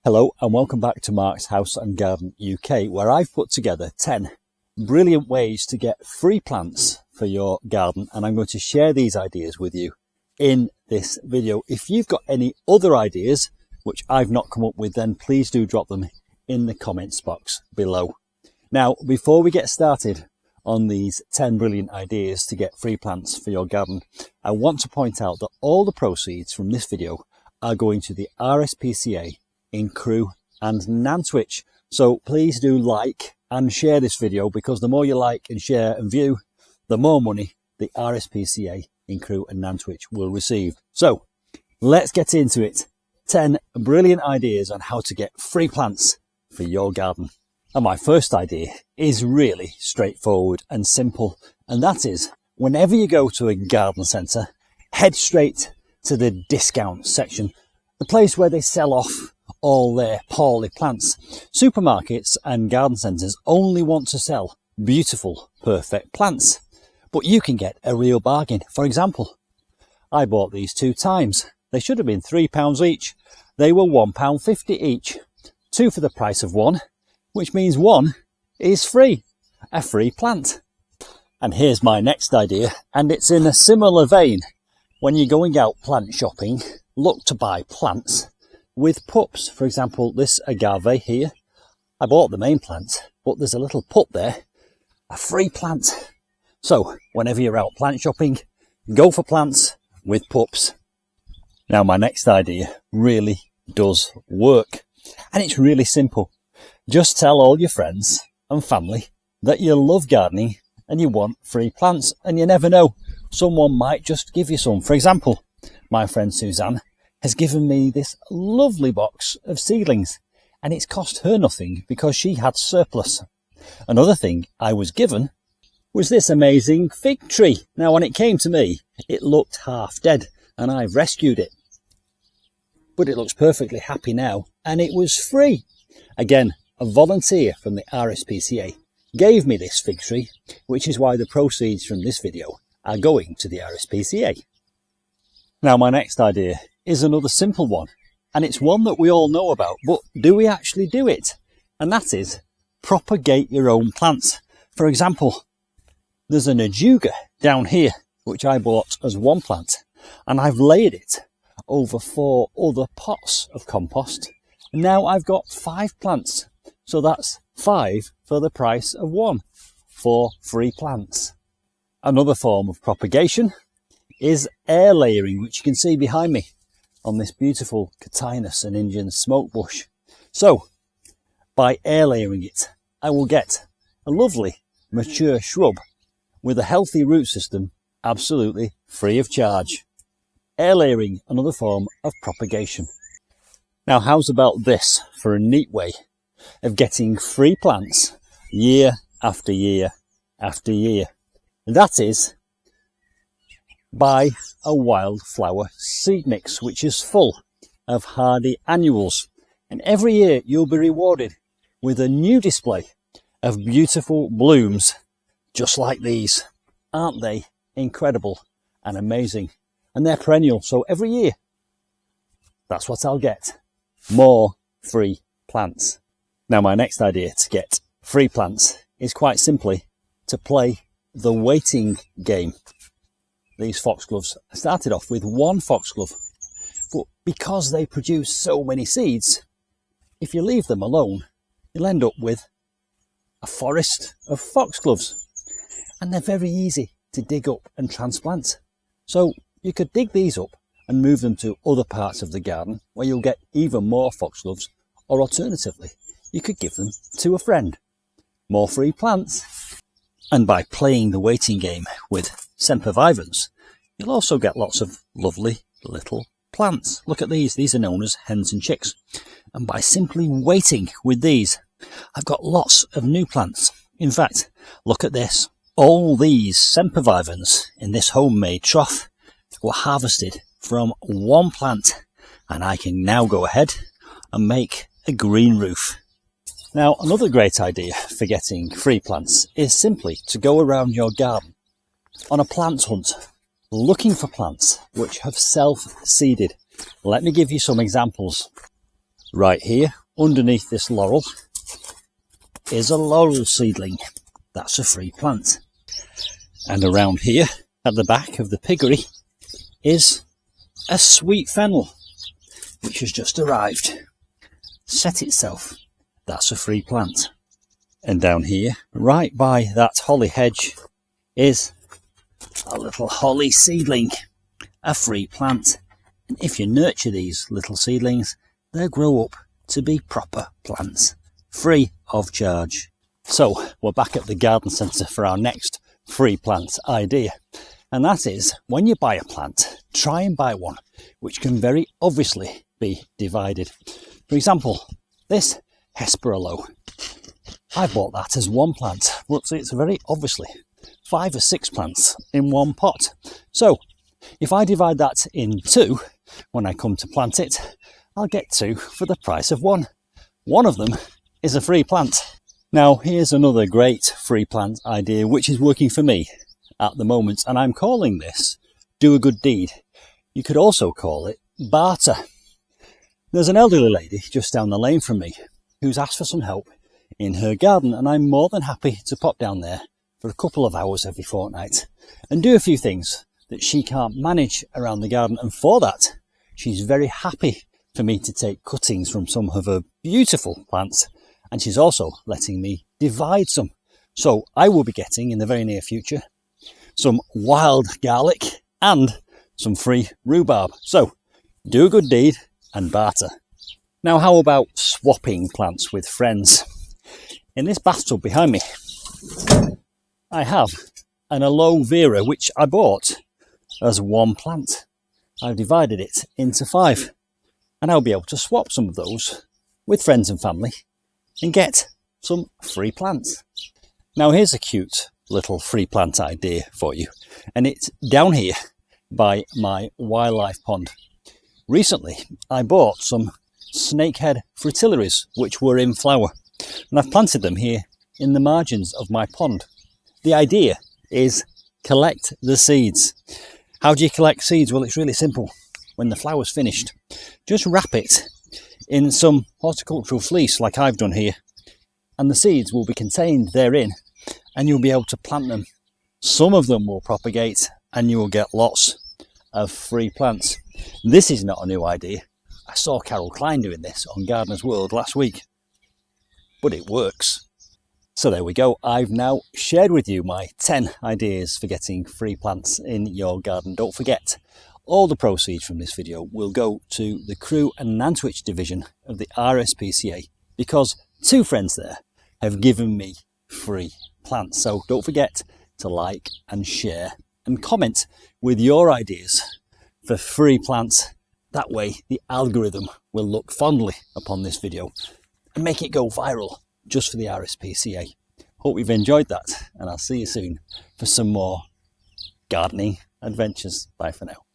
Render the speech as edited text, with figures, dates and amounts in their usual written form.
Hello and welcome back to Mark's House and Garden UK, where I've put together 10 brilliant ways to get free plants for your garden, and I'm going to share these ideas with you in this video. If you've got any other ideas which I've not come up with, then please do drop them in the comments box below. Now, before we get started on these 10 brilliant ideas to get free plants for your garden, I want to point out that all the proceeds from this video are going to the RSPCA in Crewe and Nantwich. So please do like and share this video, because the more you like and share and view, the more money the RSPCA in Crewe and Nantwich will receive. So let's get into it. 10 brilliant ideas on how to get free plants for your garden. And my first idea is really straightforward and simple, and that is, whenever you go to a garden centre, head straight to the discount section, the place where they sell off all their poorly plants. Supermarkets and garden centres only want to sell beautiful, perfect plants, but you can get a real bargain. For example, I bought these 2 times. They should have been £3 each. They were £1.50 each. 2 for the price of 1, which means 1 is free, a free plant. And here's my next idea, and it's in a similar vein. When you're going out plant shopping, look to buy plants with pups. For example, this agave here, I bought the main plant, but there's a little pup there, a free plant. So whenever you're out plant shopping, go for plants with pups. Now, my next idea really does work, and it's really simple. Just tell all your friends and family that you love gardening and you want free plants, and you never know, someone might just give you some. For example, my friend Suzanne has given me this lovely box of seedlings, and it's cost her nothing because she had surplus. Another thing I was given was this amazing fig tree. Now, when it came to me, it looked half dead, and I've rescued it. But it looks perfectly happy now, and it was free. Again, a volunteer from the RSPCA gave me this fig tree, which is why the proceeds from this video are going to the RSPCA. Now, my next idea is another simple one, and it's one that we all know about, but do we actually do it? And that is propagate your own plants. For example, there's an ajuga down here, which I bought as 1 plant, and I've layered it over 4 other pots of compost. And now I've got 5 plants, so that's 5 for the price of 1, 4 free plants. Another form of propagation is air layering, which you can see behind me on this beautiful Catinus and Indian smoke bush. So by air layering it, I will get a lovely mature shrub with a healthy root system, absolutely free of charge. Air layering, another form of propagation. Now, how's about this for a neat way of getting free plants year after year after year? And that is, buy a wildflower seed mix which is full of hardy annuals, and every year you'll be rewarded with a new display of beautiful blooms just like these. Aren't they incredible and amazing? And they're perennial, so every year that's what I'll get, more free plants. Now, my next idea to get free plants is quite simply to play the waiting game. These foxgloves, I started off with 1 foxglove, but because they produce so many seeds, if you leave them alone, you'll end up with a forest of foxgloves, and they're very easy to dig up and transplant. So you could dig these up and move them to other parts of the garden where you'll get even more foxgloves, or alternatively, you could give them to a friend. More free plants. And by playing the waiting game with sempervivans, you'll also get lots of lovely little plants. Look at these are known as hens and chicks. And by simply waiting with these, I've got lots of new plants. In fact, look at this. All these sempervivans in this homemade trough were harvested from 1 plant, and I can now go ahead and make a green roof. Now, another great idea for getting free plants is simply to go around your garden on a plant hunt, looking for plants which have self-seeded. Let me give you some examples. Right here, underneath this laurel, is a laurel seedling. That's a free plant. And around here, at the back of the piggery, is a sweet fennel, which has just arrived. Set itself. That's a free plant. And down here, right by that holly hedge, is a little holly seedling, a free plant. And if you nurture these little seedlings, they'll grow up to be proper plants, free of charge. So we're back at the garden centre for our next free plant idea. And that is, when you buy a plant, try and buy one which can very obviously be divided. For example, this Hesperaloe. I bought that as one plant, but it's very obviously 5 or 6 plants in one pot. So if I divide that in 2, when I come to plant it, I'll get 2 for the price of 1. One of them is a free plant. Now here's another great free plant idea which is working for me at the moment, and I'm calling this Do a Good Deed. You could also call it barter. There's an elderly lady just down the lane from me who's asked for some help in her garden, and I'm more than happy to pop down there for a couple of hours every fortnight and do a few things that she can't manage around the garden. And for that, she's very happy for me to take cuttings from some of her beautiful plants, and she's also letting me divide some. So I will be getting in the very near future some wild garlic and some free rhubarb. So do a good deed and barter. Now how about swapping plants with friends? In this bathtub behind me, I have an aloe vera which I bought as one plant. I've divided it into 5, and I'll be able to swap some of those with friends and family and get some free plants. Now here's a cute little free plant idea for you, and it's down here by my wildlife pond. Recently I bought some snakehead fritillaries which were in flower, and I've planted them here in the margins of my pond. The idea is collect the seeds. How do you collect seeds? Well, it's really simple. When the flower's finished, just wrap it in some horticultural fleece like I've done here, and the seeds will be contained therein, and you'll be able to plant them. Some of them will propagate and you will get lots of free plants. This is not a new idea. I saw Carol Klein doing this on Gardener's World last week, but it works. So there we go. I've now shared with you my 10 ideas for getting free plants in your garden. Don't forget, all the proceeds from this video will go to the Crewe and Nantwich division of the RSPCA, because 2 friends there have given me free plants. So don't forget to like and share and comment with your ideas for free plants. That way the algorithm will look fondly upon this video and make it go viral just for the RSPCA. Hope you've enjoyed that, and I'll see you soon for some more gardening adventures. Bye for now.